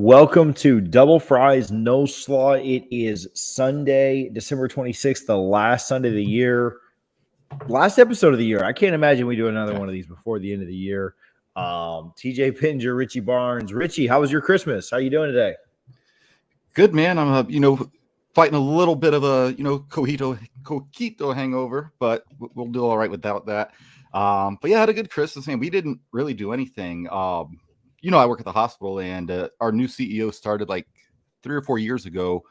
Welcome to Double Fries No Slaw. It is Sunday, December 26th, the last Sunday of the year. Last episode of the year. I can't imagine we do another one of these before the end of the year. TJ Pinger, Richie Barnes. Richie, how was your Christmas? How you doing today? Good, man. I'm fighting a little bit of a coquito hangover, but we'll do all right without that. But yeah, I had a good Christmas, man. We didn't really do anything. I work at the hospital, and our new CEO started like 3 or 4 years ago.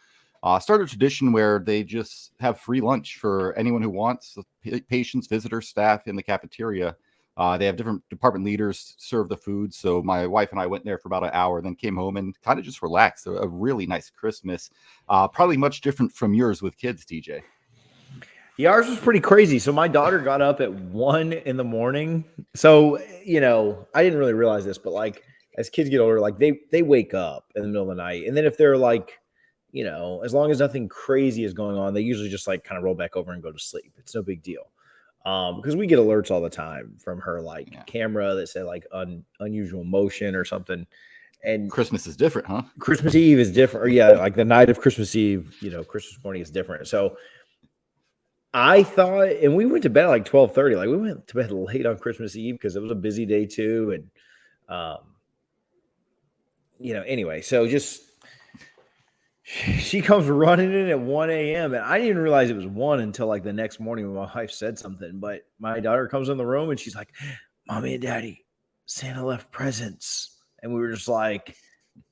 Started a tradition where they just have free lunch for anyone who wants, patients, visitors, staff in the cafeteria. They have different department leaders serve the food. So my wife and I went there for about an hour, then came home and kind of just relaxed. A really nice Christmas. Probably much different from yours with kids, TJ. Yeah, ours was pretty crazy. So my daughter got up at 1 a.m. So, I didn't really realize this, but like as kids get older, like they wake up in the middle of the night. And then if they're like, as long as nothing crazy is going on, they usually just like kind of roll back over and go to sleep. It's no big deal. Because we get alerts all the time from her, camera that said like unusual motion or something. And Christmas is different, huh? Christmas Eve is different. Or yeah, like the night of Christmas Eve, Christmas morning is different. So I thought, and we went to bed at like 12:30. Like we went to bed late on Christmas Eve because it was a busy day too. And, anyway, so just she comes running in at 1 a.m. and I didn't even realize it was 1 until like the next morning when my wife said something. But my daughter comes in the room and she's like, "Mommy and Daddy, Santa left presents." And we were just like,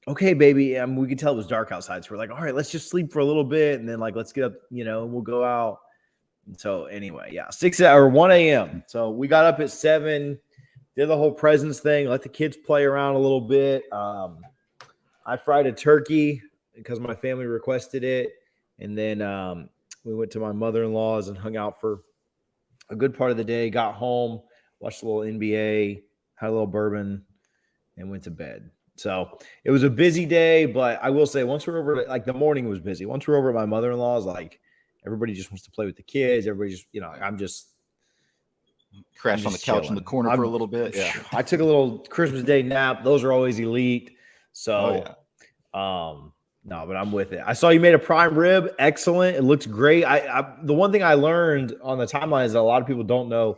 "Okay, baby." And we could tell it was dark outside. So we're like, "All right, let's just sleep for a little bit. And then like, let's get up, and we'll go out." And so anyway, yeah, 1 a.m. So we got up at 7, did the whole presents thing, let the kids play around a little bit. I fried a turkey because my family requested it. And then we went to my mother-in-law's and hung out for a good part of the day, got home, watched a little NBA, had a little bourbon, and went to bed. So it was a busy day, but I will say once we're over, like the morning was busy. Once we're over at my mother-in-law's, like everybody just wants to play with the kids. Everybody just, I'm just crashed on the couch in the corner for a little bit. Yeah. I took a little Christmas Day nap. Those are always elite. So, no, but I'm with it. I saw you made a prime rib. Excellent. It looks great. The one thing I learned on the timeline is that a lot of people don't know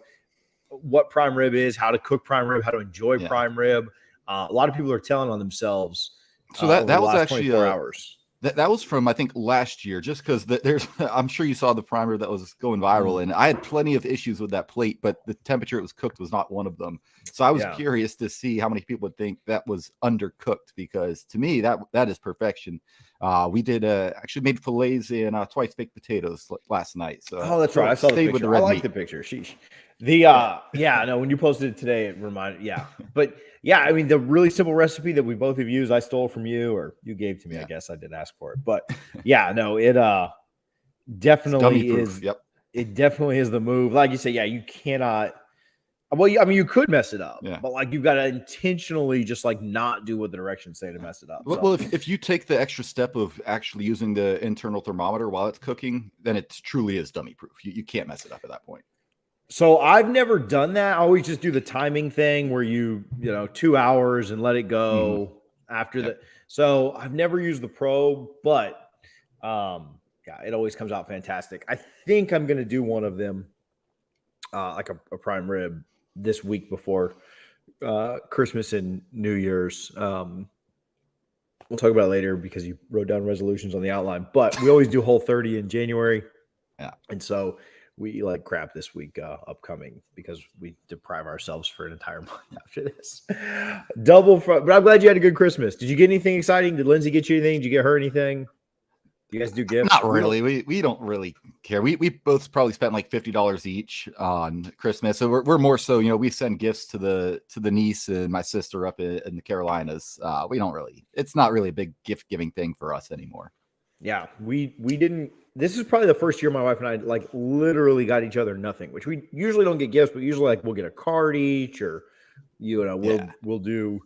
what prime rib is, how to cook prime rib, how to enjoy prime rib. A lot of people are telling on themselves. So that was actually 24 hours. That was from, I think, last year, just because I'm sure you saw the primer that was going viral, and I had plenty of issues with that plate, but the temperature it was cooked was not one of them. So I was curious to see how many people would think that was undercooked, because to me, that is perfection. We did actually made fillets and twice baked potatoes last night. So that's right. I saw the picture. I like the picture. Sheesh. When you posted it today, it reminded, but yeah, I mean, the really simple recipe that we both have used, I stole from you, or you gave to me. I guess I did ask for it, but it definitely is. Yep. It definitely is the move. Like you say, you cannot. Well, you could mess it up, but like you've got to intentionally just like not do what the directions say to mess it up. Well, if you take the extra step of actually using the internal thermometer while it's cooking, then it truly is dummy proof. You can't mess it up at that point. So I've never done that. I always just do the timing thing where you 2 hours and let it go after that. So I've never used the probe, but it always comes out fantastic. I think I'm going to do one of them, like a prime rib this week before Christmas and New Year's. We'll talk about it later because you wrote down resolutions on the outline, but we always do Whole30 in January. Yeah. And so we like crap this week upcoming because we deprive ourselves for an entire month after this. But I'm glad you had a good Christmas. Did you get anything exciting? Did Lindsay get you anything? Did you get her anything? Do you guys do gifts? Not really. We don't really care. We both probably spent like $50 each on Christmas. So we're more so, we send gifts to the niece and my sister up in the Carolinas. We don't really, it's not really a big gift giving thing for us anymore. Yeah, we didn't. This is probably the first year my wife and I like literally got each other nothing, which we usually don't get gifts, but usually like we'll get a card each, or we'll do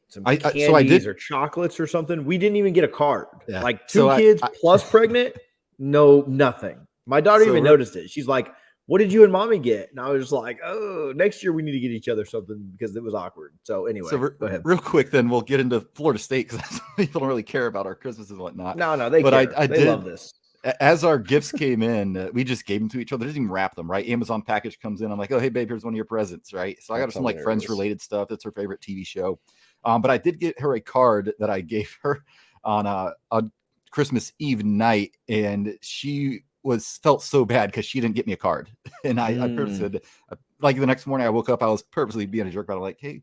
some candies or chocolates or something. We didn't even get a card. Yeah. Like two kids plus pregnant, nothing. My daughter even noticed it. She's like, what did you and mommy get? And I was just like, oh, next year we need to get each other something because it was awkward. So anyway, go ahead. Real quick, then we'll get into Florida State because people don't really care about our Christmas and whatnot. No, they but care. I they did love this. As our gifts came in, we just gave them to each other. Didn't even wrap them, right? Amazon package comes in. I'm like, oh, hey, babe, here's one of your presents, right? So I got her some like Friends related stuff. That's her favorite TV show. But I did get her a card that I gave her on Christmas Eve night, and she felt so bad because she didn't get me a card. And I purposely, like the next morning I woke up, I was purposely being a jerk about it. Like, hey,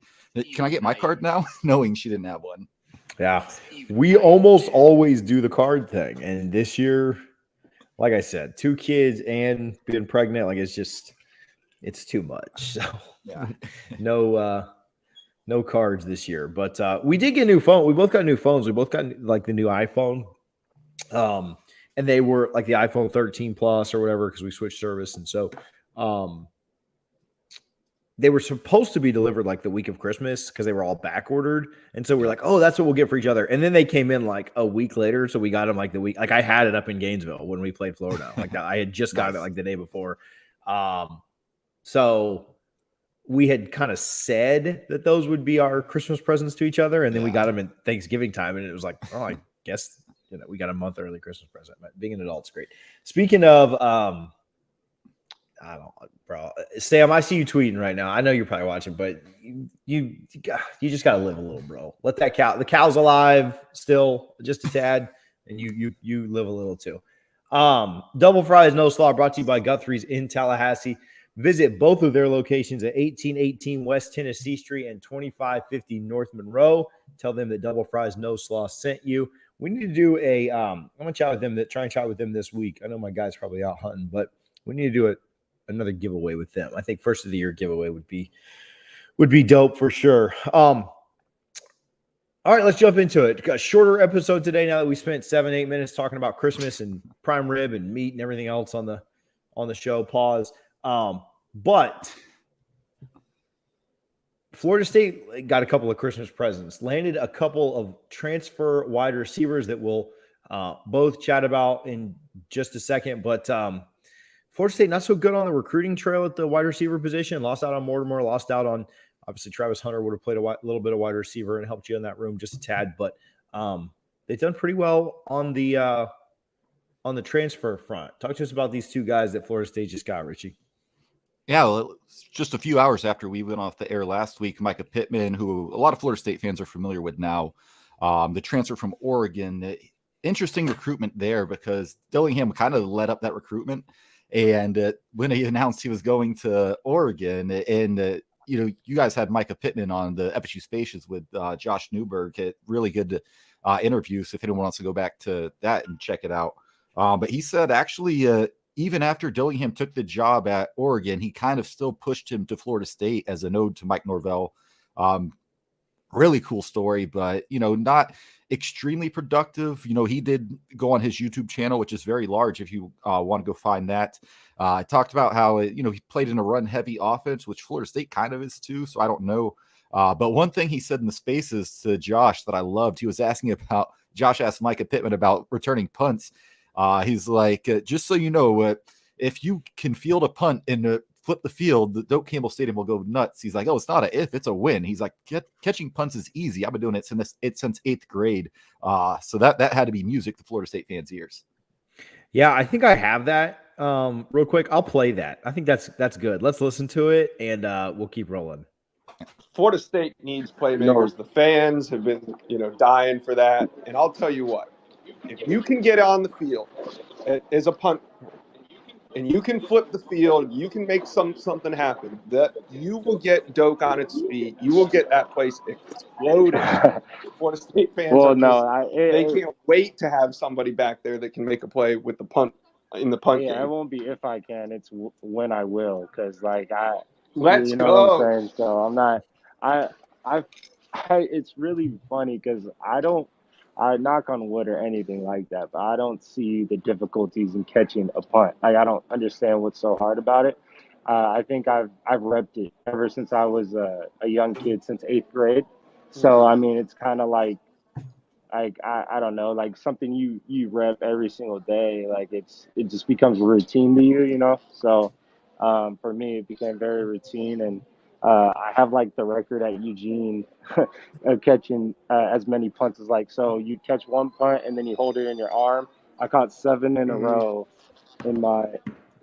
can I get my card now? Knowing she didn't have one. Yeah, we almost always do the card thing. And this year, like I said, 2 kids and being pregnant, like it's too much. So yeah, no cards this year. But we did get a new phone. We both got new phones. We both got like the new iPhone. And they were like the iPhone 13 Plus or whatever because we switched service. And so they were supposed to be delivered like the week of Christmas because they were all back ordered. And so we're like, oh, that's what we'll get for each other. And then they came in like a week later. So we got them like the week, like I had it up in Gainesville when we played Florida. Like I had just got it like the day before. So we had kind of said that those would be our Christmas presents to each other. And then we got them in Thanksgiving time. And it was like, oh, I guess, we got a month early Christmas present. But being an adult's great. Speaking of, I don't, bro. Sam, I see you tweeting right now. I know you're probably watching, but you just gotta live a little, bro. Let that cow. The cow's alive still, just a tad, and you live a little too. Double Fries No Slaw brought to you by Guthrie's in Tallahassee. Visit both of their locations at 1818 West Tennessee Street and 2550 North Monroe. Tell them that Double Fries No Slaw sent you. We need to do a. I'm gonna chat with them. Try and chat with them this week. I know my guy's probably out hunting, but we need to do it. Another giveaway with them. I think first of the year giveaway would be dope for sure. All right, let's jump into it. Got a shorter episode today now that we spent 7-8 minutes talking about Christmas and prime rib and meat and everything else on the show. Pause. But Florida State got a couple of Christmas presents, landed a couple of transfer wide receivers that we'll both chat about in just a second. But Florida State not so good on the recruiting trail at the wide receiver position. Lost out on Mortimer. Lost out on, obviously, Travis Hunter would have played a little bit of wide receiver and helped you in that room just a tad. But they've done pretty well on the transfer front. Talk to us about these 2 guys that Florida State just got, Richie. Yeah, well, just a few hours after we went off the air last week, Micah Pittman, who a lot of Florida State fans are familiar with now, the transfer from Oregon. Interesting recruitment there because Dillingham kind of led up that recruitment. And when he announced he was going to Oregon, and you guys had Micah Pittman on the FSU Spaces with Josh Newberg, really good interview. So if anyone wants to go back to that and check it out, but he said actually, even after Dillingham took the job at Oregon, he kind of still pushed him to Florida State as a node to Mike Norvell. Really cool story, but not extremely productive. He did go on his YouTube channel, which is very large if you want to go find that. I talked about how he played in a run heavy offense, which Florida State kind of is too, so I don't know. But one thing he said in the Spaces to Josh that I loved, he was asking about, Josh asked Micah Pittman about returning punts. He's like, just so you know, if you can field a punt and flip the field, the Doak Campbell Stadium will go nuts. He's like, oh, it's not a if, it's a win. He's like, catching punts is easy. I've been doing it since 8th grade. So that had to be music to Florida State fans' ears. Yeah, I think I have that. Real quick, I'll play that. I think that's good. Let's listen to it, and we'll keep rolling. Florida State needs playmakers. The fans have been, dying for that. And I'll tell you what, if you can get on the field as a punt and you can flip the field, you can make something happen, that you will get Doak on its feet. You will get that place exploded. Florida State fans they can't wait to have somebody back there that can make a play with the punt in the punt game. It won't be if I can. It's when I will, because Let's you know go. what I'm saying. So I'm not. It's really funny because I knock on wood or anything like that, but I don't see the difficulties in catching a punt. I don't understand what's so hard about it. I think I've repped it ever since I was a young kid, since 8th grade. So I mean, it's kind of like I don't know, like something you rep every single day. Like it just becomes a routine to you, So For me, it became very routine, and I have like the record at Eugene of catching as many punts as so you catch one punt and then you hold it in your arm. I caught 7 in a Mhm. row in my,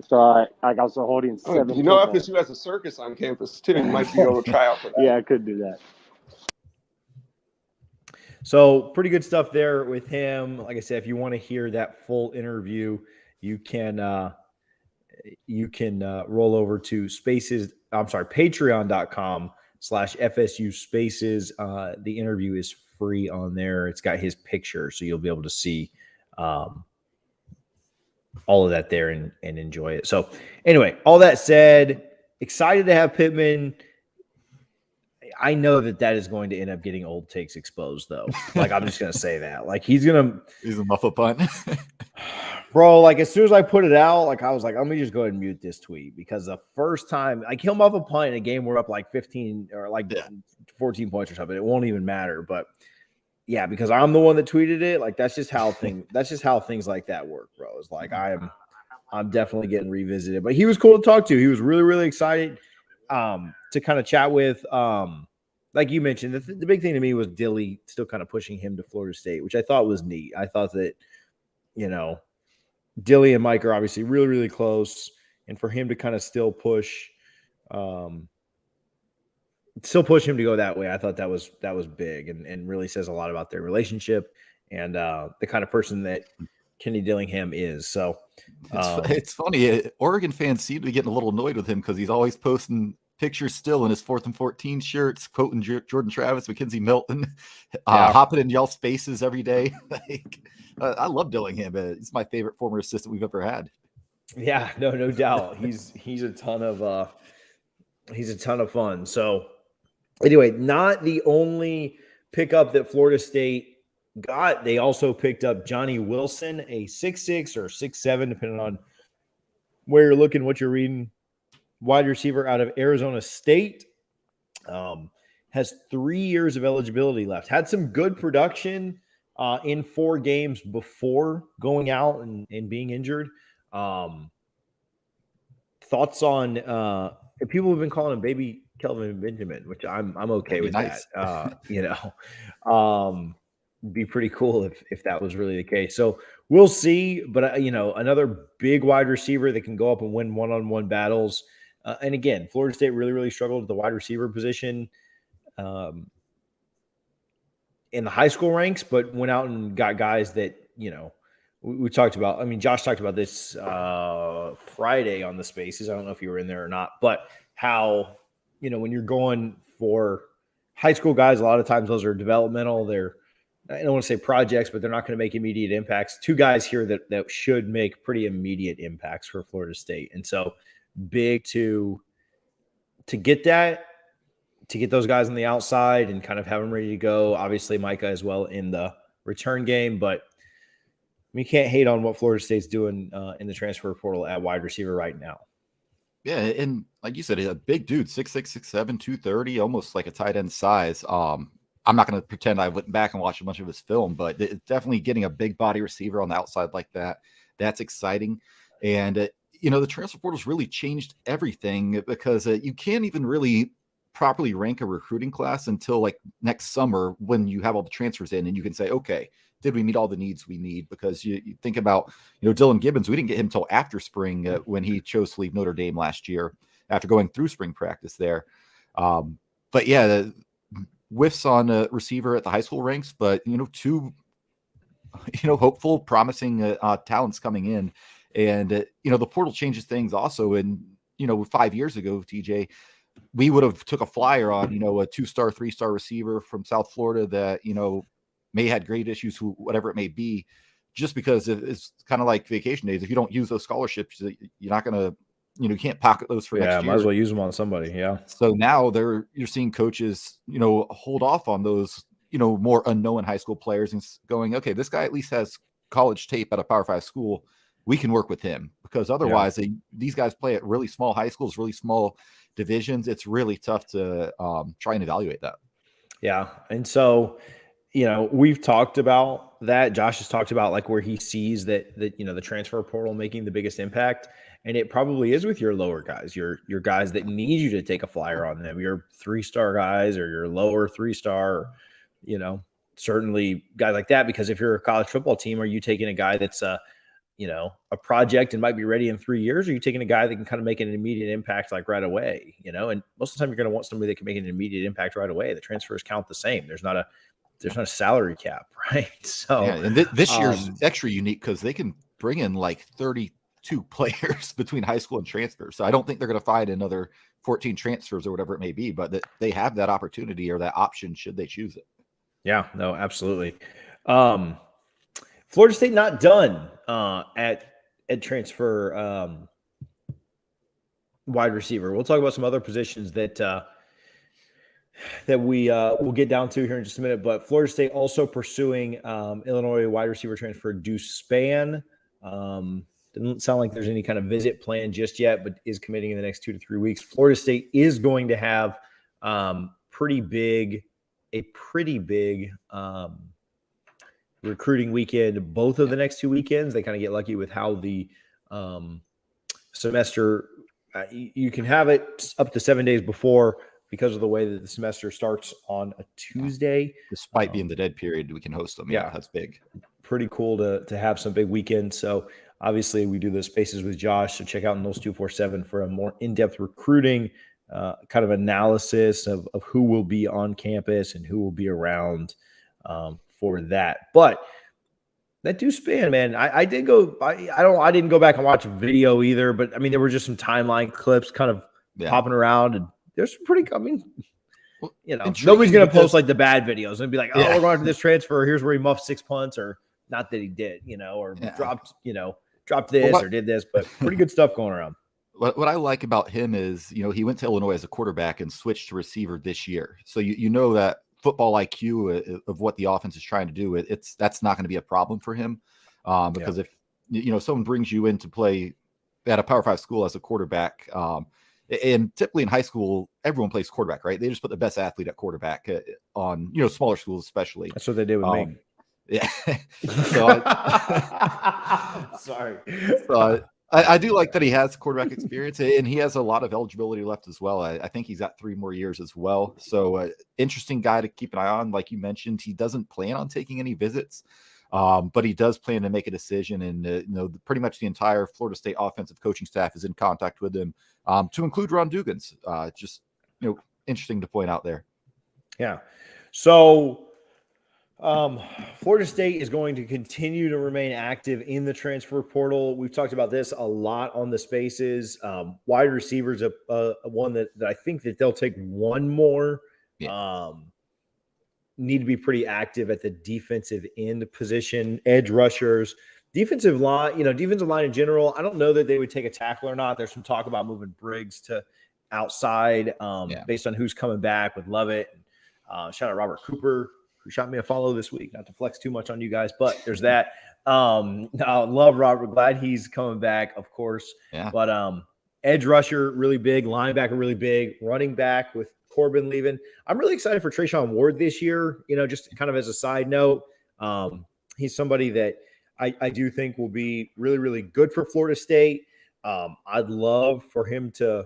so I was holding Oh, 7 you know, footballs. FSU has a circus on campus too. You might be able to try out for that. Yeah, I could do that. So pretty good stuff there with him. Like I said, if you want to hear that full interview, you can roll over to patreon.com/FSU Spaces. The interview is free on there. It's got his picture, so you'll be able to see all of that there and enjoy it. So anyway, all that said, excited to have Pittman. I know that is going to end up getting old takes exposed, though. Like, I'm just going to say that. Like, he's a muffle punt. Bro, like, as soon as I put it out, like, I was like, let me just go ahead and mute this tweet, because the first time, like, he'll muff a punt in a game we're up like 15 or like 14 points or something. It won't even matter. But yeah, because I'm the one that tweeted it. Like, that's just how things like that work, bro. It's like, I'm definitely getting revisited. But he was cool to talk to. He was really, really excited to kind of chat with. Like you mentioned, the big thing to me was Dilly still kind of pushing him to Florida State, which I thought was neat. I thought that, Dilly and Mike are obviously really, really close, and for him to kind of still push him to go that way, I thought that was big and really says a lot about their relationship and the kind of person that Kenny Dillingham is. So it's funny. Oregon fans seem to be getting a little annoyed with him because he's always posting pictures still in his 4th and 14 shirts, quoting Jordan Travis, Mackenzie Milton, hopping in y'all spaces every day. I love Dillingham. He's my favorite former assistant we've ever had. Yeah, no doubt. He's a ton of fun. So anyway, not the only pickup that Florida State got. They also picked up Johnny Wilson, a 6'6" or 6'7", depending on where you're looking, what you're reading. Wide receiver out of Arizona State. Has 3 years of eligibility left. Had some good production in 4 games before going out and being injured. Thoughts on people have been calling him Baby Kelvin Benjamin, which I'm okay with nice. that. Be pretty cool if that was really the case. So we'll see. But another big wide receiver that can go up and win one-on-one battles. And again, Florida State really, really struggled at the wide receiver position in the high school ranks, but went out and got guys that, we talked about. I mean, Josh talked about this Friday on the Spaces. I don't know if you were in there or not, but how, when you're going for high school guys, a lot of times those are developmental. I don't want to say projects, but they're not going to make immediate impacts. 2 guys here that should make pretty immediate impacts for Florida State. And so big to get those guys on the outside and kind of have them ready to go. Obviously, Micah as well in the return game, but we can't hate on what Florida State's doing in the transfer portal at wide receiver right now. Yeah, and like you said, he's a big dude, 6'6", 6'7", 230, almost like a tight end size. I'm not going to pretend I went back and watched a bunch of his film, but it's definitely getting a big body receiver on the outside like that. That's exciting. And, the transfer portal's really changed everything because you can't even really properly rank a recruiting class until like next summer when you have all the transfers in and you can say, okay, did we meet all the needs we need? Because you think about, Dylan Gibbons, we didn't get him till after spring when he chose to leave Notre Dame last year after going through spring practice there. But yeah, the whiffs on a receiver at the high school ranks, but, 2, hopeful, promising talents coming in. And, the portal changes things also. And, 5 years ago, TJ, we would have took a flyer on, a 2-star, 3-star receiver from South Florida that, may had great issues, whatever it may be, just because it's kind of like vacation days. If you don't use those scholarships, you're not going to, you can't pocket those for next year. Might as well use them on somebody. Yeah. So now you're seeing coaches, hold off on those, more unknown high school players and going, okay, this guy at least has college tape at a Power 5 school. We can work with him, because otherwise these guys play at really small high schools, really small divisions. It's really tough to try and evaluate that. Yeah. And so, we've talked about that. Josh has talked about like where he sees that the transfer portal making the biggest impact. And it probably is with your lower guys, your guys that need you to take a flyer on them, your 3-star guys or your lower 3-star, certainly guys like that. Because if you're a college football team, are you taking a guy that's a project and might be ready in 3 years? Or are you taking a guy that can kind of make an immediate impact like right away? And most of the time you're going to want somebody that can make an immediate impact right away. The transfers count the same. There's not a salary cap, right? So yeah, and this year's extra unique because they can bring in like 32 players between high school and transfers. So I don't think they're going to find another 14 transfers or whatever it may be, but that they have that opportunity or that option should they choose it. Yeah, no, absolutely. Florida State not done at transfer wide receiver. We'll talk about some other positions that we will get down to here in just a minute. But Florida State also pursuing Illinois wide receiver transfer Deuce Spann. Doesn't sound like there's any kind of visit plan just yet, but is committing in the next 2 to 3 weeks. Florida State is going to have a pretty big recruiting weekend both of the next 2 weekends. They kind of get lucky with how the semester you can have it up to 7 days before because of the way that the semester starts on a Tuesday. Despite being the dead period, we can host them. Yeah, that's big. Pretty cool to have some big weekends. So obviously we do the spaces with Josh. So check out Noles 247 for a more in-depth recruiting kind of analysis of who will be on campus and who will be around for that. But that Deuce Spann, man, I didn't go back and watch a video either, but I mean, there were just some timeline clips kind of popping around, and there's some pretty, nobody's going to post like the bad videos and be like, we're going to this transfer. Here's where he muffed 6 punts, or not that he did, or dropped this or did this, but pretty good stuff going around. What I like about him is, he went to Illinois as a quarterback and switched to receiver this year. So you know that football IQ of what the offense is trying to do, that's not going to be a problem for him. Because if someone brings you in to play at a Power 5 school as a quarterback, and typically in high school, everyone plays quarterback, right? They just put the best athlete at quarterback on, smaller schools, especially. That's what they did with me. Yeah. Sorry. I do like that he has quarterback experience, and he has a lot of eligibility left as well. I think he's got 3 more years as well. So interesting guy to keep an eye on. Like you mentioned, he doesn't plan on taking any visits, but he does plan to make a decision. And, pretty much the entire Florida State offensive coaching staff is in contact with him, to include Ron Dugans. Just, interesting to point out there. Yeah. So Florida State is going to continue to remain active in the transfer portal. We've talked about this a lot on the spaces. Wide receivers, one that I think that they'll take one more. Need to be pretty active at the defensive end position, edge rushers, defensive line in general. I don't know that they would take a tackle or not. There's some talk about moving Briggs to outside based on who's coming back with Lovett. Shout out Robert Cooper, who shot me a follow this week. Not to flex too much on you guys, but there's that. I love Robert. Glad he's coming back, of course. Yeah. But edge rusher, really big. Linebacker, really big. Running back with Corbin leaving. I'm really excited for Treyshawn Ward this year. Just kind of as a side note, he's somebody that I do think will be really, really good for Florida State. I'd love for him to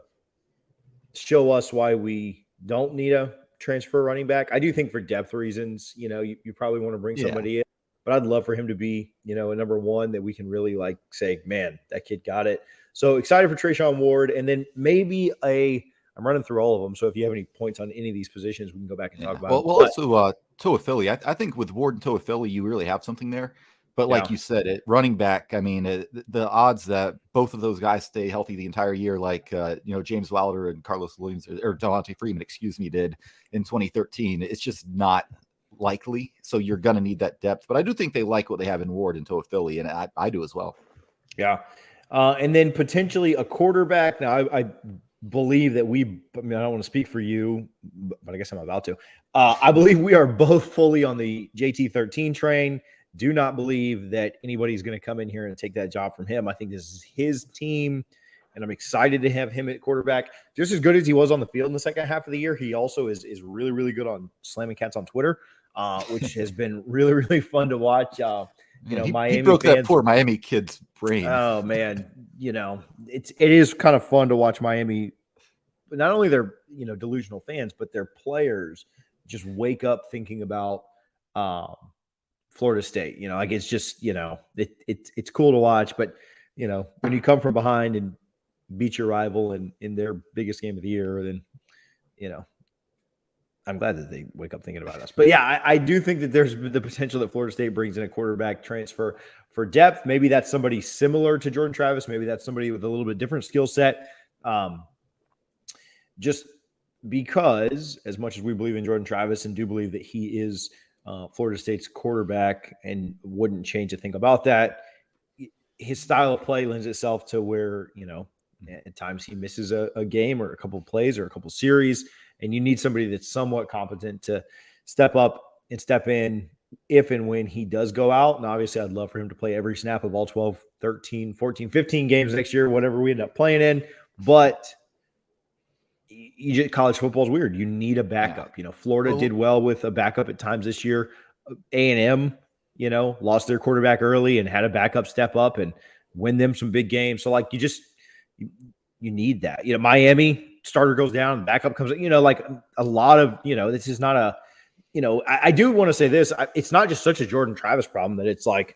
show us why we don't need a transfer running back. I do think for depth reasons, you probably want to bring somebody in, but I'd love for him to be, a number one that we can really say, man, that kid got it. So excited for Treyshawn Ward. And then maybe I'm running through all of them. So if you have any points on any of these positions, we can go back and talk about them. Well, also Toafili. I think with Ward and Toafili, you really have something there. But like you said, running back, I mean, the odds that both of those guys stay healthy the entire year, like, James Wilder and Carlos Williams or Delonte Freeman, did in 2013, it's just not likely. So you're going to need that depth. But I do think they like what they have in Ward and Toafili, and I do as well. Yeah. And then potentially a quarterback. Now, I believe that I don't want to speak for you, but I guess I'm about to. I believe we are both fully on the JT13 train. Do not believe that anybody's going to come in here and take that job from him. I think this is his team, and I'm excited to have him at quarterback. Just as good as he was on the field in the second half of the year, he also is really, really good on slamming cats on Twitter, which has been really, really fun to watch. You know, he Miami broke that fans. poor Miami kid's brain. Oh man, you know, it is kind of fun to watch Miami. Not only their delusional fans, but their players just wake up thinking about Florida State. You know, like it's just it's cool to watch. But when you come from behind and beat your rival in their biggest game of the year, then I'm glad that they wake up thinking about us. But yeah, I do think that there's the potential that Florida State brings in a quarterback transfer for depth. Maybe that's somebody similar to Jordan Travis. Maybe that's somebody with a little bit different skill set. Just because, as much as we believe in Jordan Travis and do believe that he is Florida State's quarterback and wouldn't change a thing about that, his style of play lends itself to where, at times he misses a game or a couple of plays or a couple of series. And you need somebody that's somewhat competent to step up and step in if and when he does go out. And obviously, I'd love for him to play every snap of all 12, 13, 14, 15 games next year, whatever we end up playing in. But college football is weird. You need a backup. Florida did well with a backup at times this year. A&M, lost their quarterback early and had a backup step up and win them some big games. So, like, you need that. Miami starter goes down, backup comes in, like a lot of, this is not a, I do want to say this. It's not just such a Jordan Travis problem that it's like,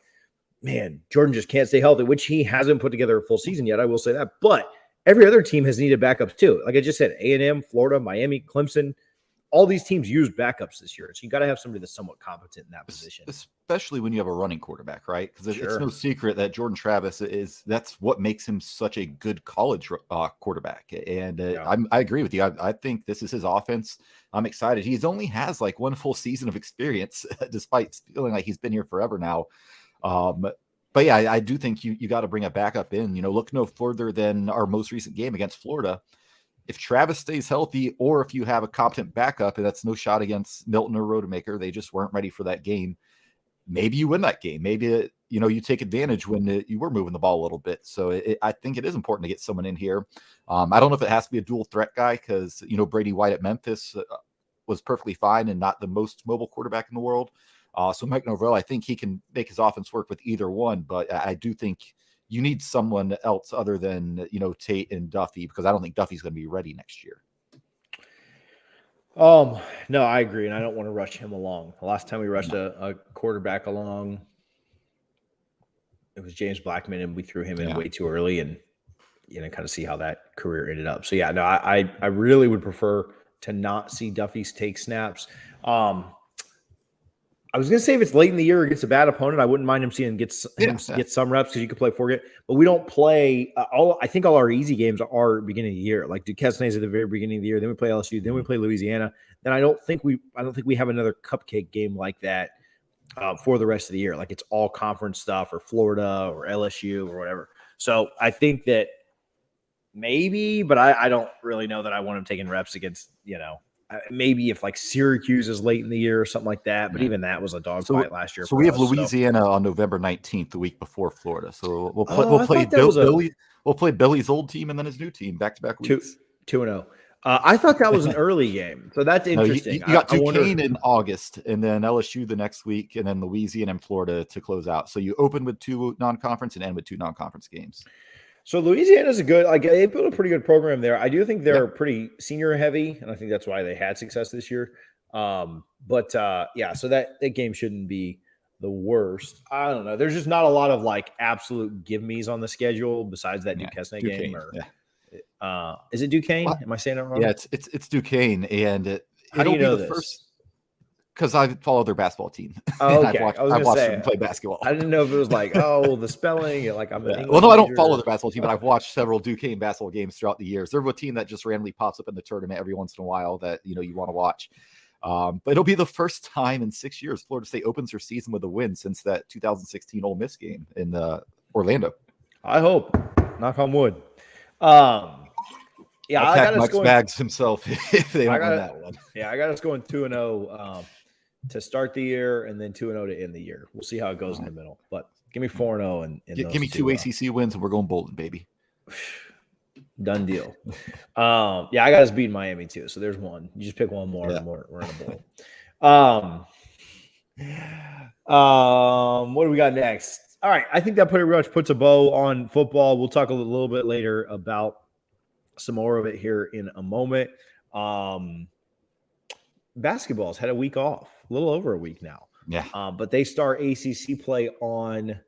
man, Jordan just can't stay healthy, which he hasn't put together a full season yet. I will say that. But every other team has needed backups too. Like I just said, A&M, Florida, Miami, Clemson, all these teams use backups this year. So you got to have somebody that's somewhat competent in that position. Especially when you have a running quarterback, right? Because it's no secret that Jordan Travis that's what makes him such a good college quarterback. And I agree with you. I think this is his offense. I'm excited. He only has like one full season of experience, despite feeling like he's been here forever now. But yeah, I do think you got to bring a backup in. Look no further than our most recent game against Florida. If Travis stays healthy, or if you have a competent backup, and that's no shot against Milton or Rodemaker, they just weren't ready for that game. Maybe you win that game. Maybe you take advantage when you were moving the ball a little bit. So I think it is important to get someone in here. I don't know if it has to be a dual threat guy because Brady White at Memphis was perfectly fine and not the most mobile quarterback in the world. So Mike Norvell, I think he can make his offense work with either one, but I do think you need someone else other than, Tate and Duffy, because I don't think Duffy's going to be ready next year. No, I agree. And I don't want to rush him along. The last time we rushed a quarterback along, it was James Blackman, and we threw him in way too early and, kind of see how that career ended up. So yeah, no, I really would prefer to not see Duffy's take snaps. I was going to say if it's late in the year against a bad opponent, I wouldn't mind him seeing get some reps because you could play forget. But we don't play I think all our easy games are beginning of the year. Like Duquesne's at the very beginning of the year. Then we play LSU. Then we play Louisiana. Then I don't think we have another cupcake game like that for the rest of the year. Like it's all conference stuff or Florida or LSU or whatever. So I think that maybe, but I don't really know that I want him taking reps against maybe if like Syracuse is late in the year or something like that, but even that was a dogfight last year. So we have Louisiana on November 19th, the week before Florida. So we'll play we'll play Billy's old team and then his new team back-to-back weeks. 2-0. I thought that was an early game, so that's interesting. You got Duquesne in August, and then LSU the next week, and then Louisiana and Florida to close out. So you open with 2 non-conference and end with 2 non-conference games. So Louisiana's a good, they built a pretty good program there. I do think they're pretty senior heavy, and I think that's why they had success this year. So that game shouldn't be the worst. I don't know. There's just not a lot of like absolute give me's on the schedule besides that Duquesne game. Is it Duquesne? Am I saying it wrong? Yeah, it's Duquesne, and how do you know this? Because I follow their basketball team. Oh, okay. I've watched them play basketball. I didn't know if it was like, the spelling. Like I'm. Well, no, I don't follow the basketball team, but I've watched several Duquesne basketball games throughout the years. They're a team that just randomly pops up in the tournament every once in a while that you want to watch. But it'll be the first time in 6 years Florida State opens their season with a win since that 2016 Ole Miss game in Orlando. I hope. Knock on wood. Yeah, I got Mike's bags himself if they don't win that one. Yeah, I got us going 2-0 to start the year, and then 2-0 to end the year. We'll see how it goes in the middle. But give me 4-0 and give me 2 ACC wins, and we're going Bolton, baby. Done deal. I got us beating Miami too. So there's one. You just pick one more, and we're in a bowl. What do we got next? All right, I think that pretty much puts a bow on football. We'll talk a little bit later about some more of it here in a moment. Basketball's had a week off, a little over a week now. Yeah. But they start ACC play on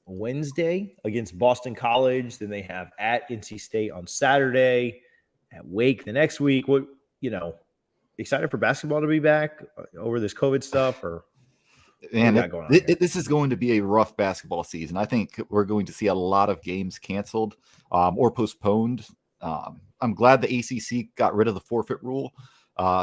Wednesday against Boston College. Then they have at NC State on Saturday, at Wake the next week. What, excited for basketball to be back over this COVID stuff, or man, this is going to be a rough basketball season. I think we're going to see a lot of games canceled or postponed. I'm glad the ACC got rid of the forfeit rule.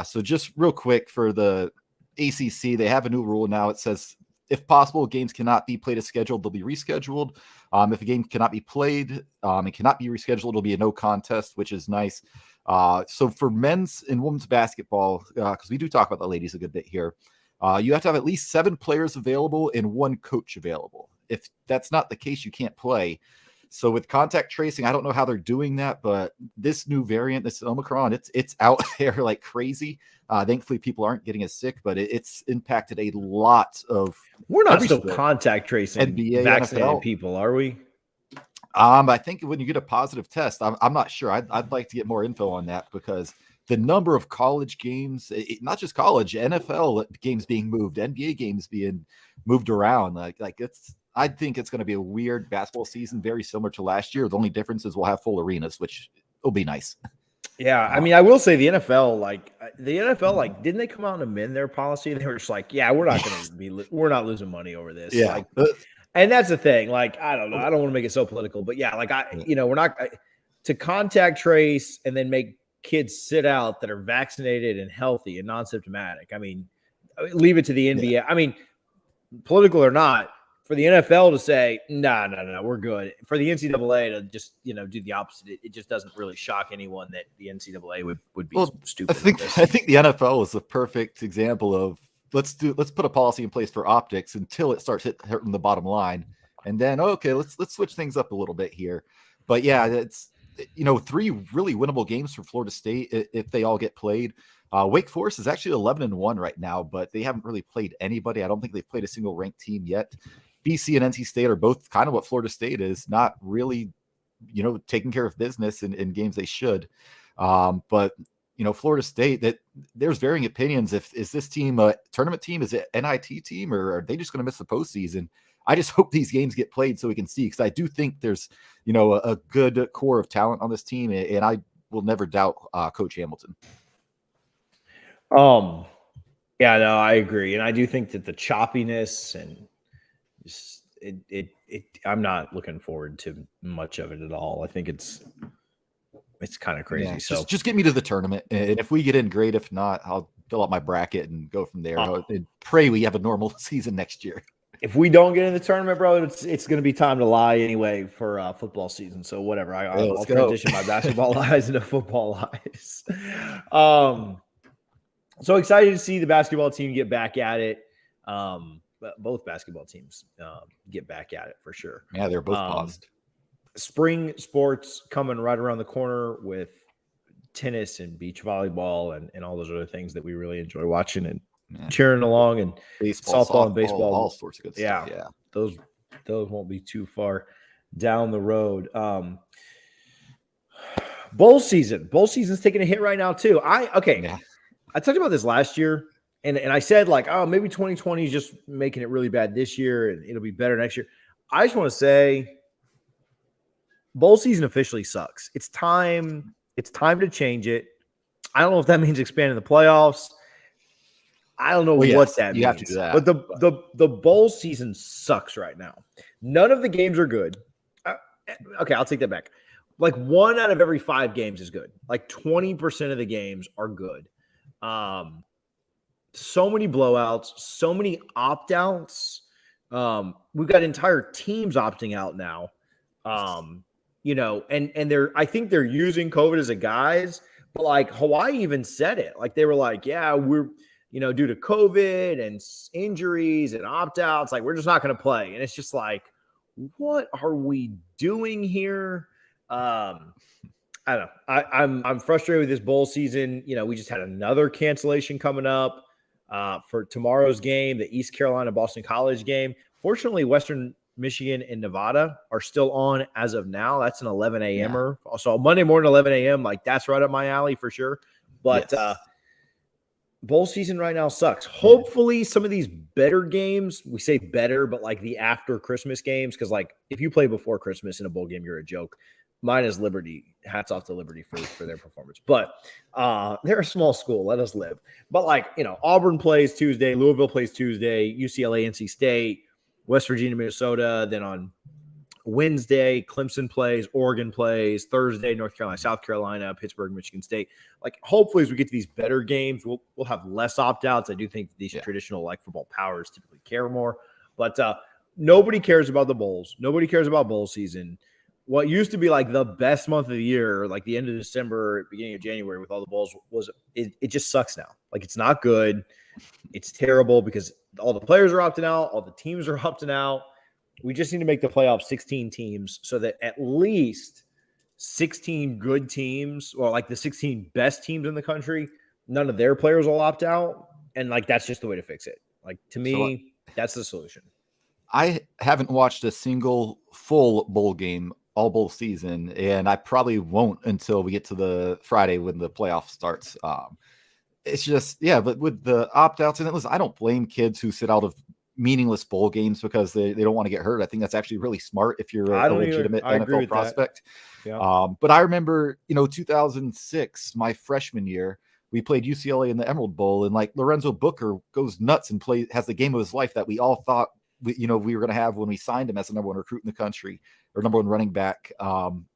So just real quick for the ACC, they have a new rule now. It says, if possible, games cannot be played as scheduled, they'll be rescheduled. If a game cannot be played, it cannot be rescheduled, it'll be a no contest, which is nice. So for men's and women's basketball, because we do talk about the ladies a good bit here, you have to have at least 7 players available and 1 coach available. If that's not the case, you can't play. So with contact tracing, I don't know how they're doing that, but this new variant, this Omicron, it's out there like crazy. Thankfully, people aren't getting as sick, but it's impacted a lot of. We're not still contact tracing NBA, vaccinated NFL. people, are we? I think when you get a positive test, I'm not sure. I'd like to get more info on that, because the number of college games, not just college, NFL games being moved, NBA games being moved around, like it's. I think it's going to be a weird basketball season, very similar to last year. The only difference is we'll have full arenas, which will be nice. Yeah, I mean, I will say the NFL, didn't they come out and amend their policy? And they were just like, yeah, we're not losing money over this. Yeah. And that's the thing. Like, I don't know. I don't want to make it so political, but yeah, we're not to contact trace and then make kids sit out that are vaccinated and healthy and non-symptomatic. I mean, leave it to the NBA. Yeah. I mean, political or not, for the NFL to say, no, we're good. For the NCAA to just, do the opposite, it just doesn't really shock anyone that the NCAA would be stupid. I think the NFL is the perfect example of let's put a policy in place for optics until it starts hurting the bottom line. And then, okay, let's switch things up a little bit here. But yeah, it's, 3 really winnable games for Florida State if they all get played. Wake Forest is actually 11-1 right now, but they haven't really played anybody. I don't think they've played a single ranked team yet. BC and NC State are both kind of what Florida State is, not really, taking care of business in games they should. But, Florida State, that there's varying opinions. Is this team a tournament team? Is it an NIT team, or are they just going to miss the postseason? I just hope these games get played so we can see, because I do think there's, a good core of talent on this team, and I will never doubt Coach Hamilton. Yeah, no, I agree. And I do think that the choppiness and I'm not looking forward to much of it at all. I think it's kind of crazy. Yeah, so just get me to the tournament, and if we get in, great. If not, I'll fill out my bracket and go from there. And pray we have a normal season next year. If we don't get in the tournament, bro, it's going to be time to lie anyway for football season. So whatever, I'll transition my basketball lies into football lies. So excited to see the basketball team get back at it. Both basketball teams get back at it for sure. Yeah, they're both paused. Spring sports coming right around the corner with tennis and beach volleyball and all those other things that we really enjoy watching and cheering along, and baseball, softball and baseball, all sorts of good stuff. Yeah, those won't be too far down the road. Bowl season's taking a hit right now too. I talked about this last year. And I said, like, oh, maybe 2020 is just making it really bad this year and it'll be better next year. I just want to say bowl season officially sucks. It's time to change it. I don't know if that means expanding the playoffs. I don't know what that means. You have to do that. But the bowl season sucks right now. None of the games are good. Okay, I'll take that back. Like 1 out of every 5 games is good. Like 20% of the games are good. So many blowouts, so many opt-outs. We've got entire teams opting out now. And I think they're using COVID as a guise, but like Hawaii even said it. Like they were like, yeah, we're, due to COVID and injuries and opt-outs, like we're just not going to play. And it's just like, what are we doing here? I don't know. I'm frustrated with this bowl season. We just had another cancellation coming up for tomorrow's game, the East Carolina Boston College game. Fortunately, Western Michigan and Nevada are still on as of now. That's an 11 a.m.er. Yeah. So Monday morning, 11 a.m., like that's right up my alley for sure. But Yes. Bowl season right now sucks. Hopefully some of these better games, we say better, but like the after Christmas games, because like if you play before Christmas in a bowl game, you're a joke. Mine is Liberty. Hats off to Liberty for their performance. But they're a small school. Let us live. But like, Auburn plays Tuesday, Louisville plays Tuesday, UCLA, NC State, West Virginia, Minnesota. Then on Wednesday, Clemson plays, Oregon plays, Thursday, North Carolina, South Carolina, Pittsburgh, Michigan State. Like, hopefully, as we get to these better games, we'll have less opt-outs. I do think these traditional like football powers typically care more, but nobody cares about the bowls. Nobody cares about bowl season. What used to be like the best month of the year, like the end of December, beginning of January, with all the bowls, it just sucks now. Like, it's not good. It's terrible because all the players are opting out, all the teams are opting out. We just need to make the playoffs 16 teams so that at least 16 good teams, or like the 16 best teams in the country, none of their players will opt out. And like, that's just the way to fix it. Like, to me, that's the solution. I haven't watched a single full bowl game all bowl season, and I probably won't until we get to the Friday when the playoff starts. It's just, but with the opt-outs, and listen, I don't blame kids who sit out of meaningless bowl games because they don't want to get hurt. I think that's actually really smart if you're a legitimate NFL prospect. Yeah. But I remember, 2006, my freshman year, we played UCLA in the Emerald Bowl, and like Lorenzo Booker goes nuts and has the game of his life that we all thought we were going to have when we signed him as the number one recruit in the country, or number one running back.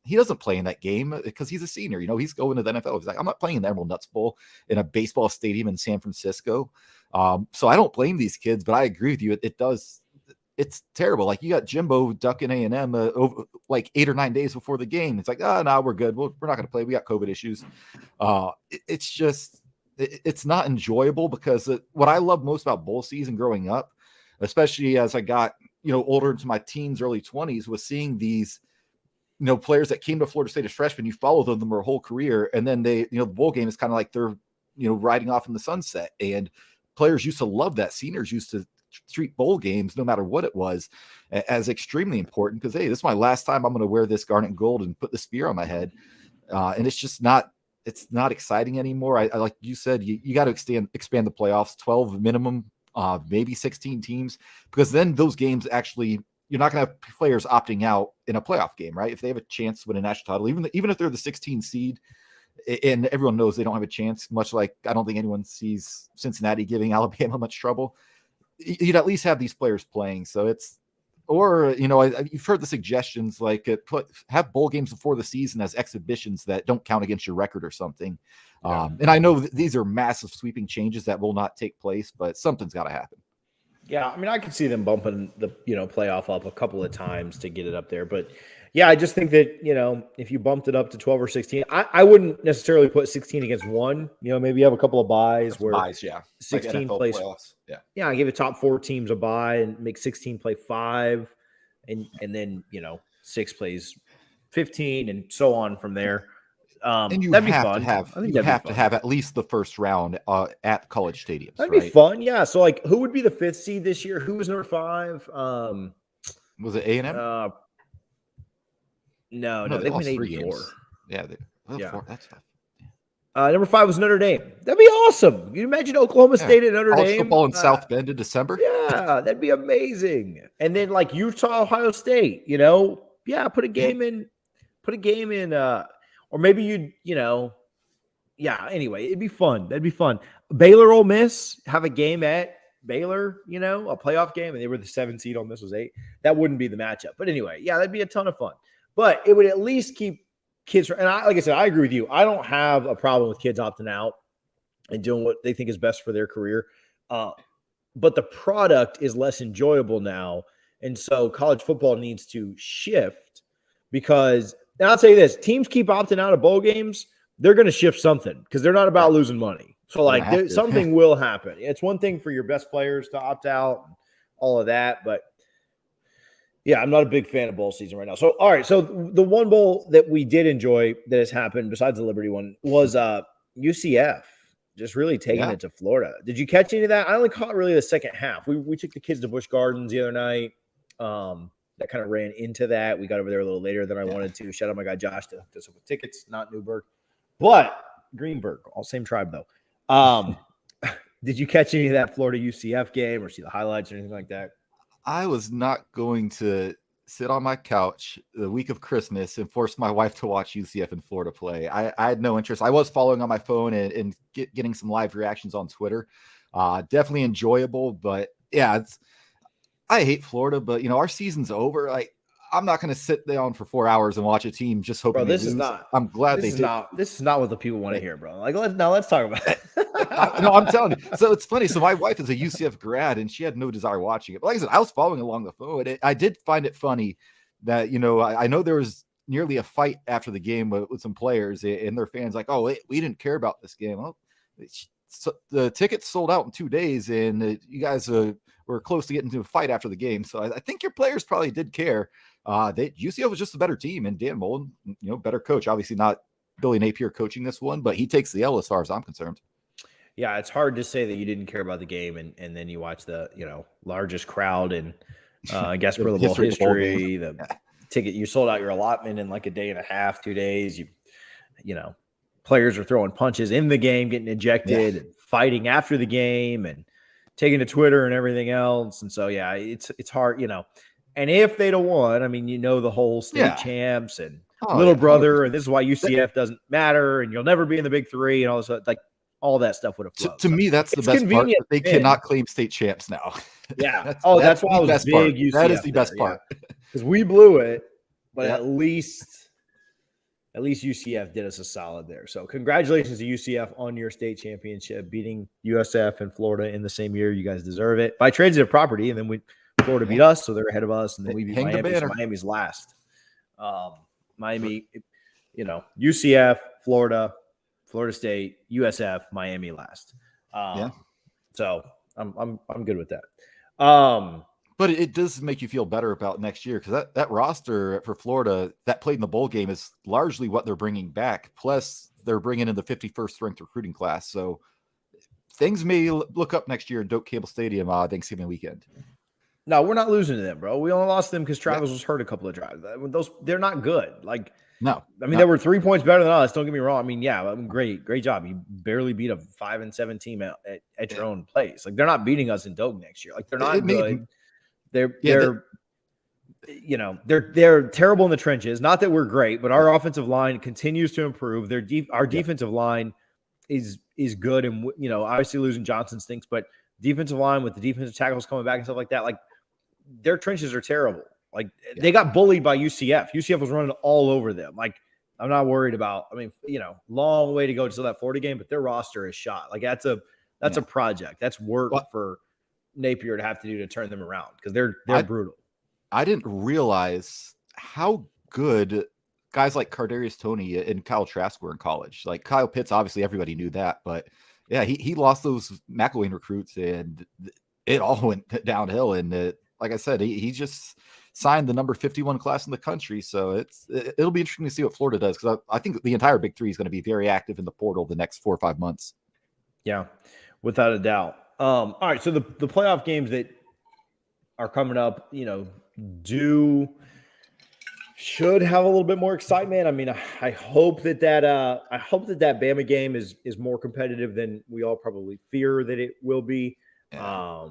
He doesn't play in that game because he's a senior. He's going to the NFL. He's like, I'm not playing in the Emerald Nuts Bowl in a baseball stadium in San Francisco. So I don't blame these kids, but I agree with you. It's terrible. Like, you got Jimbo ducking A&M over like 8 or 9 days before the game. It's like, no, we're good. We're not going to play. We got COVID issues. It's just, it's not enjoyable because what I love most about bowl season growing up, especially as I got, older into my teens, early 20s, was seeing these, players that came to Florida State as freshmen. You follow them their whole career. And then they, the bowl game is kind of like they're, riding off in the sunset. And players used to love that. Seniors used to treat bowl games, no matter what it was, as extremely important because, hey, this is my last time I'm going to wear this garnet and gold and put the spear on my head. And it's just not exciting anymore. I like you said, you got to expand the playoffs, 12 minimum, maybe 16 teams, because then those games actually, you're not going to have players opting out in a playoff game, right? If they have a chance to win a national title, even if they're the 16 seed, and everyone knows they don't have a chance, much like I don't think anyone sees Cincinnati giving Alabama much trouble, you'd at least have these players playing. So you've heard the suggestions like have bowl games before the season as exhibitions that don't count against your record or something. Yeah. And I know these are massive sweeping changes that will not take place, but something's got to happen. Yeah, I mean, I could see them bumping the playoff up a couple of times to get it up there, but yeah, I just think that if you bumped it up to 12 or 16, I wouldn't necessarily put 16 against one. Maybe you have a couple of buys where 16 like plays. Playoffs. Yeah, I give the top 4 teams a bye and make 16 play 5, and then 6 plays 15, and so on from there. And you that'd have be fun. to have at least the first round at college stadiums. That'd be fun. Yeah. So like, who would be the 5th seed this year? Who was number 5? Was it A&M? No, they went 8-4. Yeah. Yeah. That's tough. Number 5 was Notre Dame. That'd be awesome. Can you imagine Oklahoma State and Notre Dame? Football in South Bend in December. Yeah, that'd be amazing. And then like Utah, Ohio State. Put a game in. Or maybe anyway, it'd be fun. That'd be fun. Baylor, Ole Miss, have a game at Baylor, a playoff game, and they were the 7th seed. Ole Miss was 8. That wouldn't be the matchup. But anyway, yeah, that'd be a ton of fun. But it would at least keep kids. And like I said, I agree with you. I don't have a problem with kids opting out and doing what they think is best for their career. But the product is less enjoyable now. And so college football needs to shift because – and I'll tell you this, teams keep opting out of bowl games, they're going to shift something because they're not about losing money. So, like, something will happen. It's one thing for your best players to opt out and all of that. But, yeah, I'm not a big fan of bowl season right now. So, all right, so the one bowl that we did enjoy that has happened besides the Liberty one was UCF. just really taking Yeah. it to Florida. Did you catch any of that? I only caught really the second half. We took the kids to Busch Gardens the other night. That kind of ran into that. We got over there a little later than I wanted to. Shout out my guy Josh to us with tickets, not Newburgh, but Greenberg, all same tribe though. Did you catch any of that Florida UCF game or see the highlights or anything like that? I was not going to sit on my couch the week of Christmas and force my wife to watch UCF and Florida play. I had no interest. I was following on my phone and getting some live reactions on Twitter. Definitely enjoyable, but yeah, I hate Florida, but our season's over. Like, I'm not going to sit down for 4 hours and watch a team just hoping. Bro, this is not. I'm glad they did. This is not what the people want to hear, bro. Like, let's talk about it. No, I'm telling you. So it's funny. So my wife is a UCF grad, and she had no desire watching it. But like I said, I was following along the phone. I did find it funny that I know there was nearly a fight after the game with some players and their fans like, oh, we didn't care about this game. Well, so the tickets sold out in 2 days, and you guys were close to getting into a fight after the game. So I think your players probably did care. UCF was just a better team, and Dan Mullen, better coach. Obviously not Billy Napier coaching this one, but he takes the L as far as I'm concerned. Yeah, it's hard to say that you didn't care about the game, and then you watch the largest crowd in I guess for the bowl history. The ticket, you sold out your allotment in like a day and a half, 2 days. Players are throwing punches in the game, getting ejected, and fighting after the game, and taking to Twitter and everything else. And so it's hard, And if they'd have won, I mean, the whole state champs and little brother, and this is why UCF doesn't matter, and you'll never be in the Big Three, and all this, like all that stuff would have flowed. To me, that's the best part. They cannot claim state champs now. Yeah. that's why I was big part. UCF. That is the best part. Because we blew it, but at least UCF did us a solid there. So congratulations to UCF on your state championship, beating USF and Florida in the same year. You guys deserve it. By transitive property, and then Florida beat us, so they're ahead of us, and then we beat Miami. So Miami's last. Miami, UCF, Florida State, USF, Miami last. So I'm good with that. But it does make you feel better about next year, because that roster for Florida that played in the bowl game is largely what they're bringing back. Plus, they're bringing in the 51st ranked recruiting class. So things may look up next year in Doak Campbell Stadium Thanksgiving weekend. No, we're not losing to them, bro. We only lost them because Travis was hurt a couple of drives. They're not good. Like, no, I mean, they were 3 points better than us. Don't get me wrong. I mean, great job. You barely beat a 5-7 team at your own place. Like, they're not beating us in Doak next year. Like, they're not good. They're terrible in the trenches. Not that we're great, but our offensive line continues to improve. Our defensive line is good, and obviously losing Johnson stinks, but defensive line with the defensive tackles coming back and stuff like that, like, their trenches are terrible. Like, they got bullied by UCF. UCF was running all over them. Like, I'm not worried about. I mean, long way to go to that Florida game, but their roster is shot. Like, that's a project. That's work for Napier to have to do to turn them around, because they're brutal. I didn't realize how good guys like Cardarius Toney and Kyle Trask were in college. Like, Kyle Pitts, obviously everybody knew that, but yeah, he lost those McElwain recruits, and it all went downhill. And like I said, he just signed the number 51 class in the country. So it'll be interesting to see what Florida does, because I think the entire Big Three is going to be very active in the portal the next 4 or 5 months. Yeah, without a doubt. All right, so the playoff games that are coming up, should have a little bit more excitement. I mean, I hope that Bama game is more competitive than we all probably fear that it will be. Yeah.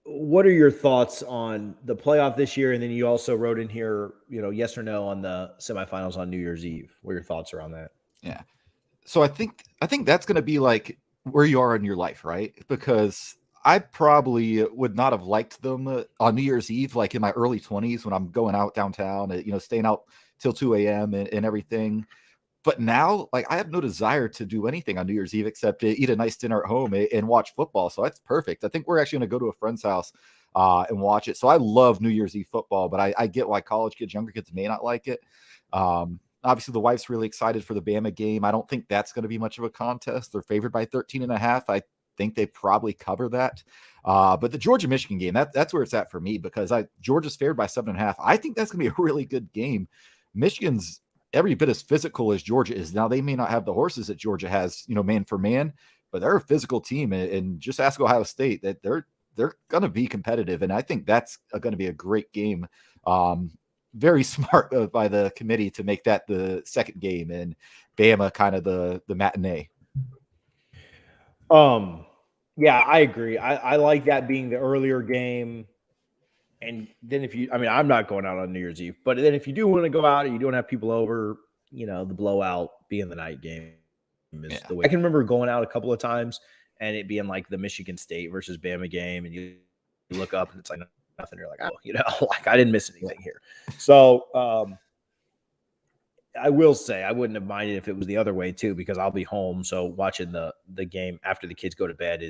What are your thoughts on the playoff this year? And then you also wrote in here, yes or no on the semifinals on New Year's Eve. What are your thoughts around that? Yeah. So I think that's going to be like where you are in your life, right? Because I probably would not have liked them on New Year's Eve, like in my early 20s when I'm going out downtown, staying out till 2 a.m. and everything. But now, like, I have no desire to do anything on New Year's Eve except to eat a nice dinner at home and watch football. So that's perfect. I think we're actually going to go to a friend's house and watch it. So I love New Year's Eve football, but I get why college kids, younger kids may not like it. Obviously, the wife's really excited for the Bama game. I don't think that's going to be much of a contest. They're favored by 13.5. I think they probably cover that. But the Georgia-Michigan game, that's where it's at for me, because Georgia's favored by 7.5. I think that's going to be a really good game. Michigan's every bit as physical as Georgia is. Now, they may not have the horses that Georgia has, man for man, but they're a physical team. And just ask Ohio State that they're going to be competitive. And I think that's going to be a great game. Very smart by the committee to make that the second game and Bama kind of the matinee. Yeah, I agree. I like that being the earlier game. And then I'm not going out on New Year's Eve, but then if you do want to go out and you don't have people over, the blowout being the night game is the way. I can remember going out a couple of times and it being like the Michigan State versus Bama game. And you look up and it's like nothing. You're like, oh, like I didn't miss anything here. So, I will say I wouldn't have minded if it was the other way too, because I'll be home. So watching the game after the kids go to bed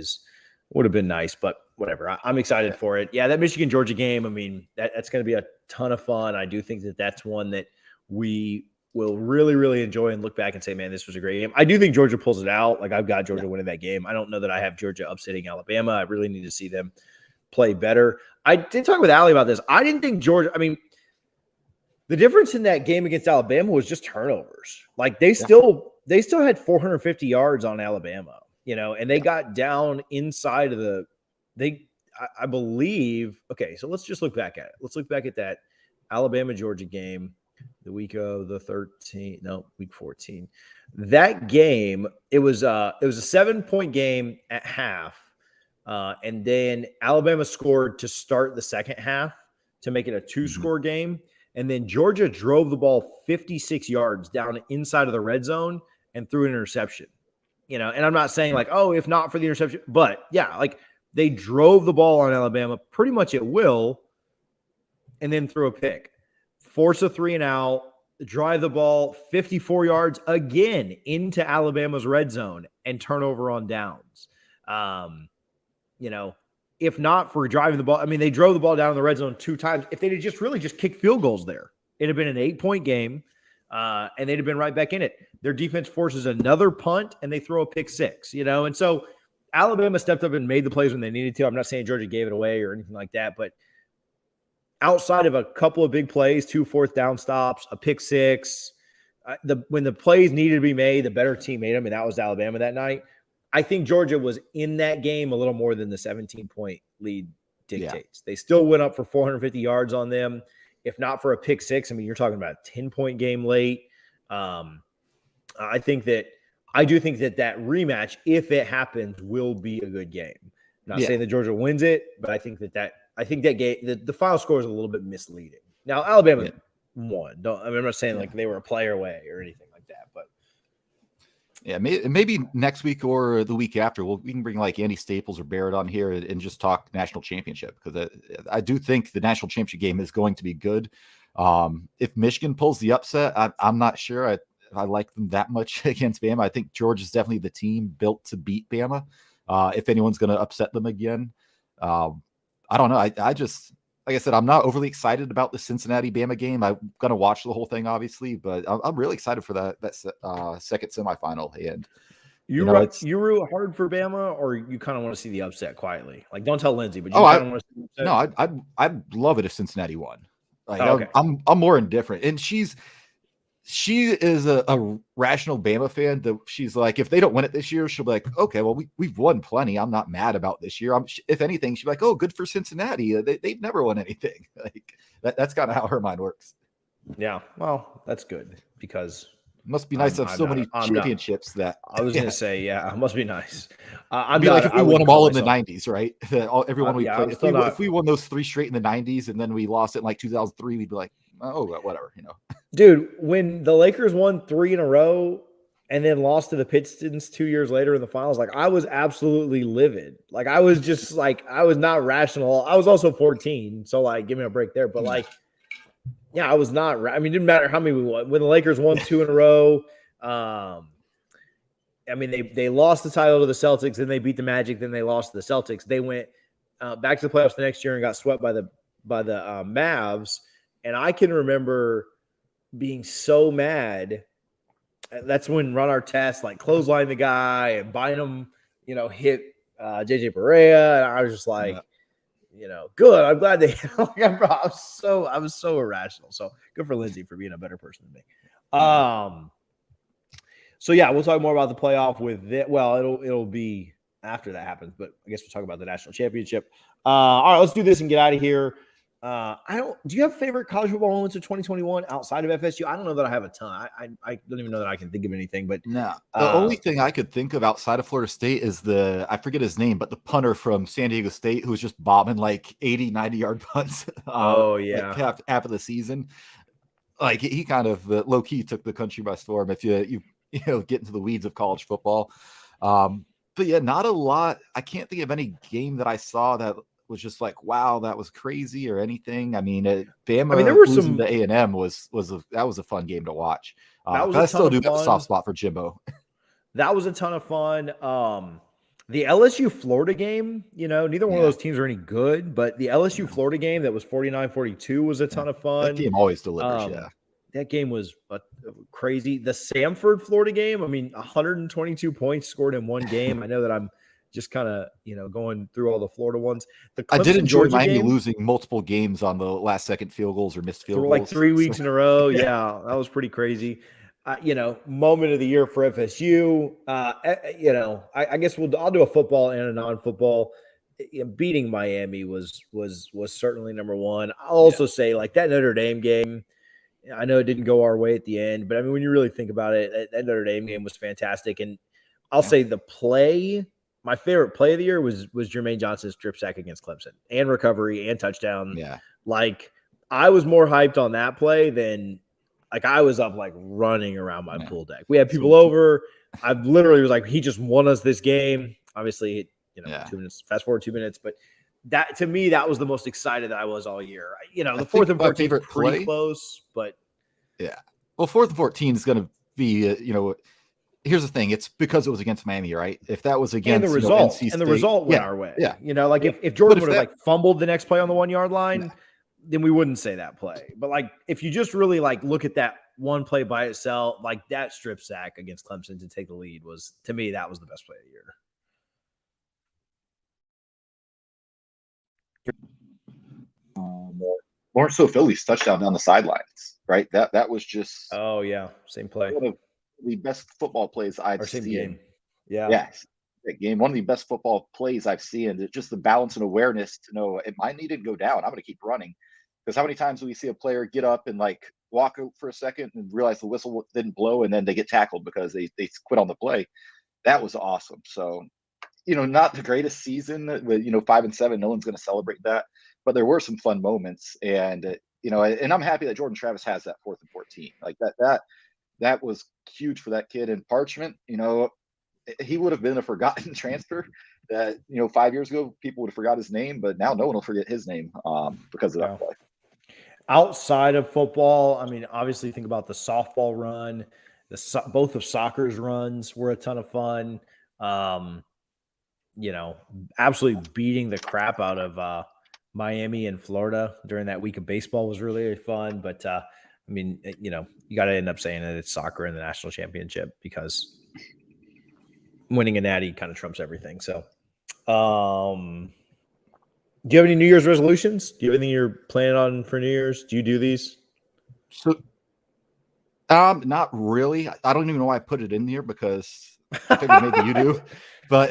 would have been nice, but whatever. I'm excited for it. Yeah, that Michigan-Georgia game, I mean, that's going to be a ton of fun. I do think that that's one that we will really, really enjoy and look back and say, man, this was a great game. I do think Georgia pulls it out. Like I've got Georgia winning that game. I don't know that I have Georgia upsetting Alabama. I really need to see them play better. I did talk with Allie about this. I didn't think Georgia, the difference in that game against Alabama was just turnovers. Like they still had 450 yards on Alabama, and they got down inside of I believe. Okay, so let's just look back at it. Let's look back at that Alabama-Georgia game, the week of the 13th, no, week 14. That game, it was a 7-point game at half. And then Alabama scored to start the second half to make it a 2-score game. And then Georgia drove the ball 56 yards down inside of the red zone and threw an interception. And I'm not saying like, oh, if not for the interception, but yeah, like they drove the ball on Alabama pretty much at will and then threw a pick. Force a 3-and-out, drive the ball 54 yards again into Alabama's red zone and turnover on downs. If not for driving the ball, they drove the ball down in the red zone 2 times. If they'd just really just kicked field goals there, it'd have been an 8-point game, and they'd have been right back in it. Their defense forces another punt, and they throw a pick 6, And so Alabama stepped up and made the plays when they needed to. I'm not saying Georgia gave it away or anything like that, but outside of a couple of big plays, 2 4th-down stops, a pick 6, when the plays needed to be made, the better team made them, and that was Alabama that night. I think Georgia was in that game a little more than the 17-point lead dictates. They still went up for 450 yards on them. If not for a pick 6, you're talking about a 10-point game late. I do think that rematch, if it happens, will be a good game. I'm not saying that Georgia wins it, but I think that game, the final score is a little bit misleading. Now Alabama won. I'm not saying like they were a play away or anything like that, but. Yeah, maybe next week or the week after, we can bring like Andy Staples or Barrett on here and just talk national championship, because I do think the national championship game is going to be good. If Michigan pulls the upset, I'm not sure I like them that much against Bama. I think Georgia's definitely the team built to beat Bama. If anyone's going to upset them again, I don't know. I just, like I said, I'm not overly excited about the Cincinnati-Bama game. I'm going to watch the whole thing, obviously, but I'm really excited for that second semifinal. And you root hard for Bama, or you kind of want to see the upset quietly? Like, don't tell Lindsay, but you kind of want to see the upset? No, I'd love it if Cincinnati won. Like, okay. I'm more indifferent, and she is a rational Bama fan that she's like, if they don't win it this year, she'll be like, okay, well, we've won plenty. I'm not mad about this year. If anything, she'll be like, oh, good for Cincinnati. They've never won anything. Like that's kind of how her mind works. Yeah, well, that's good, because it must be nice to have so many championships that I was going to say, yeah, it must be nice. I'd be like if we won them all in the 90s, right? Everyone we played. If we won those 3 straight in the 90s and then we lost it in like 2003, we'd be like, oh, whatever, Dude, when the Lakers won 3 in a row and then lost to the Pistons 2 years later in the finals, like I was absolutely livid. Like I was just like, I was not rational. I was also 14, so like, give me a break there. But like, yeah, I was not. It didn't matter how many we won. When the Lakers won 2 in a row, they lost the title to the Celtics, then they beat the Magic, then they lost to the Celtics. They went back to the playoffs the next year and got swept by the Mavs. And I can remember being so mad. That's when Ron Artest like clotheslined the guy and Bynum, hit JJ Barea. And I was just like, good. I'm glad they. I was so irrational. So good for Lindsay for being a better person than me. So yeah, we'll talk more about the playoff with it. Well, it'll be after that happens, but I guess we'll talk about the national championship. All right, let's do this and get out of here. Do you have favorite college football moments of 2021 outside of FSU? I don't know that I have a ton. I don't even know that I can think of anything, but no, the only thing I could think of outside of Florida State is I forget his name, but the punter from San Diego State who was just bombing like 80, 90-yard punts. yeah. Like half of the season. Like he kind of low key took the country by storm. If you get into the weeds of college football, but yeah, not a lot. I can't think of any game that I saw that was just like, wow, that was crazy or anything. I mean, Bama there were losing some. to A&M was a fun game to watch. That was I still do have a fun. soft spot for Jimbo. That was a ton of fun. The LSU Florida game, neither one of those teams are any good, but the LSU Florida game that was 49-42 was a ton of fun. That game always delivers. That game was crazy. The Samford Florida game, 122 points scored in one game. I know that I'm just kind of, going through all the Florida ones. I did enjoy Georgia Miami game, losing multiple games on the last second field goals or missed field goals. Like 3 weeks in a row. Yeah, that was pretty crazy. Moment of the year for FSU. I guess I'll do a football and a non-football. Beating Miami was certainly number one. I'll also say like that Notre Dame game. I know it didn't go our way at the end, but when you really think about it, that Notre Dame game was fantastic. And I'll say my favorite play of the year was Jermaine Johnson's strip sack against Clemson and recovery and touchdown. Yeah. Like I was more hyped on that play than I was up running around my pool deck. We had people over. I literally was like, he just won us this game. Obviously, 2 minutes, fast forward 2 minutes, but that to me, that was the most excited that I was all year. The 4th and 14th were pretty close, but yeah. Well, 4th and 14 is going to be, here's the thing. It's because it was against Miami, right? If that was against the result, NC State, and the result went our way. Yeah. If Jordan would have fumbled the next play on the 1 yard line, then we wouldn't say that play. But if you just really look at that one play by itself, that strip sack against Clemson to take the lead was, to me, that was the best play of the year. More so Philly's touchdown down the sidelines, right? That was just same play. One of the best football plays I've seen. Game. Yeah. Yes. That game, one of the best football plays I've seen. Just the balance and awareness to know if I needed to go down, I'm going to keep running. Because how many times do we see a player get up and walk for a second and realize the whistle didn't blow and then they get tackled because they quit on the play? That was awesome. So, not the greatest season with 5-7. No one's going to celebrate that, but there were some fun moments, and and I'm happy that Jordan Travis has that 4th and 14 like that was huge for that kid. And Parchment, he would have been a forgotten transfer that 5 years ago people would have forgot his name, but now no one will forget his name because of that play. Outside of football, obviously think about the softball run. Both of soccer's runs were a ton of fun. Absolutely beating the crap out of Miami and Florida during that week of baseball was really fun. But you got to end up saying that it's soccer in the national championship because winning a natty kind of trumps everything. So, do you have any New Year's resolutions? Do you have anything you're planning on for New Year's? Do you do these? So, not really. I don't even know why I put it in here because I figured maybe you do. But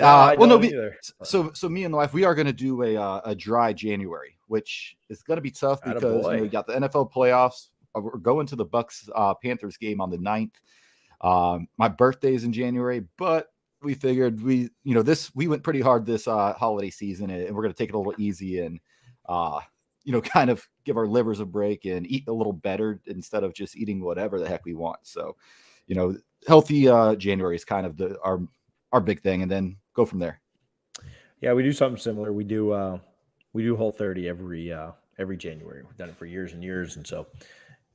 so me and the wife, we are going to do a dry January, which is going to be tough because we got the NFL playoffs. We're going to the Bucks Panthers game on the 9th. My birthday is in January, but we figured we went pretty hard this holiday season, and we're going to take it a little easy and kind of give our livers a break and eat a little better instead of just eating whatever the heck we want. So, healthy January is kind of our big thing, and then go from there. Yeah, we do something similar. We do Whole30 every January. We've done it for years and years, and so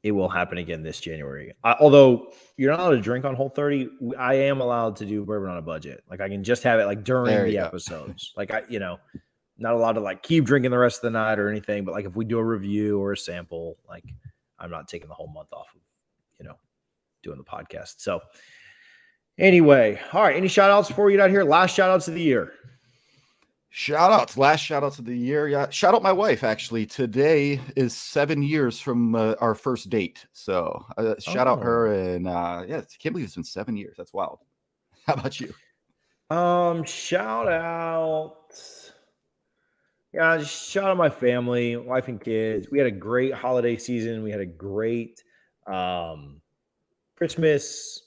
it will happen again this January. Although you're not allowed to drink on Whole30, I am allowed to do bourbon on a budget. I can just have it during the episodes. Not allowed to keep drinking the rest of the night or anything. But if we do a review or a sample, I'm not taking the whole month off of doing the podcast. So. Anyway, all right. Any shout outs before we get out here? Last shout outs of the year. Shout outs, last shout outs of the year. Yeah, shout out my wife. Actually, today is 7 years from our first date. So shout out her, and yeah, I can't believe it's been 7 years. That's wild. How about you? Shout out. Yeah, just shout out my family, wife and kids. We had a great holiday season. We had a great Christmas.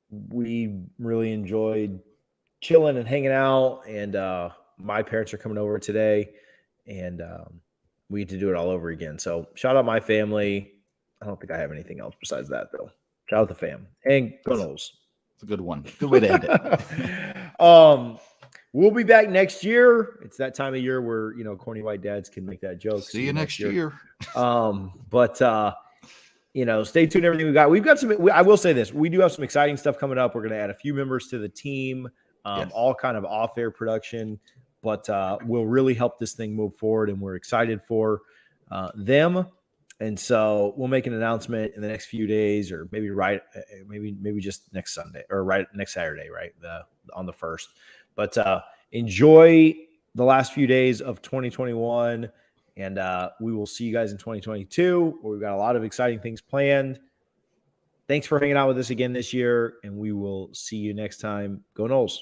We really enjoyed chilling and hanging out. And my parents are coming over today, and we get to do it all over again. So shout out my family. I don't think I have anything else besides that, though. Shout out the fam and go Noles. It's a good one. Good way to end it. We'll be back next year. It's that time of year where, corny white dads can make that joke. See you next year. But stay tuned. Everything we've got some. I will say this: we do have some exciting stuff coming up. We're going to add a few members to the team, Yes. all kind of off-air production, but will really help this thing move forward, and we're excited for them. And so we'll make an announcement in the next few days, or maybe just next Sunday or next Saturday, right? On the 1st. But enjoy the last few days of 2021, and we will see you guys in 2022, where we've got a lot of exciting things planned. Thanks for hanging out with us again this year, and we will see you next time. Go Noles.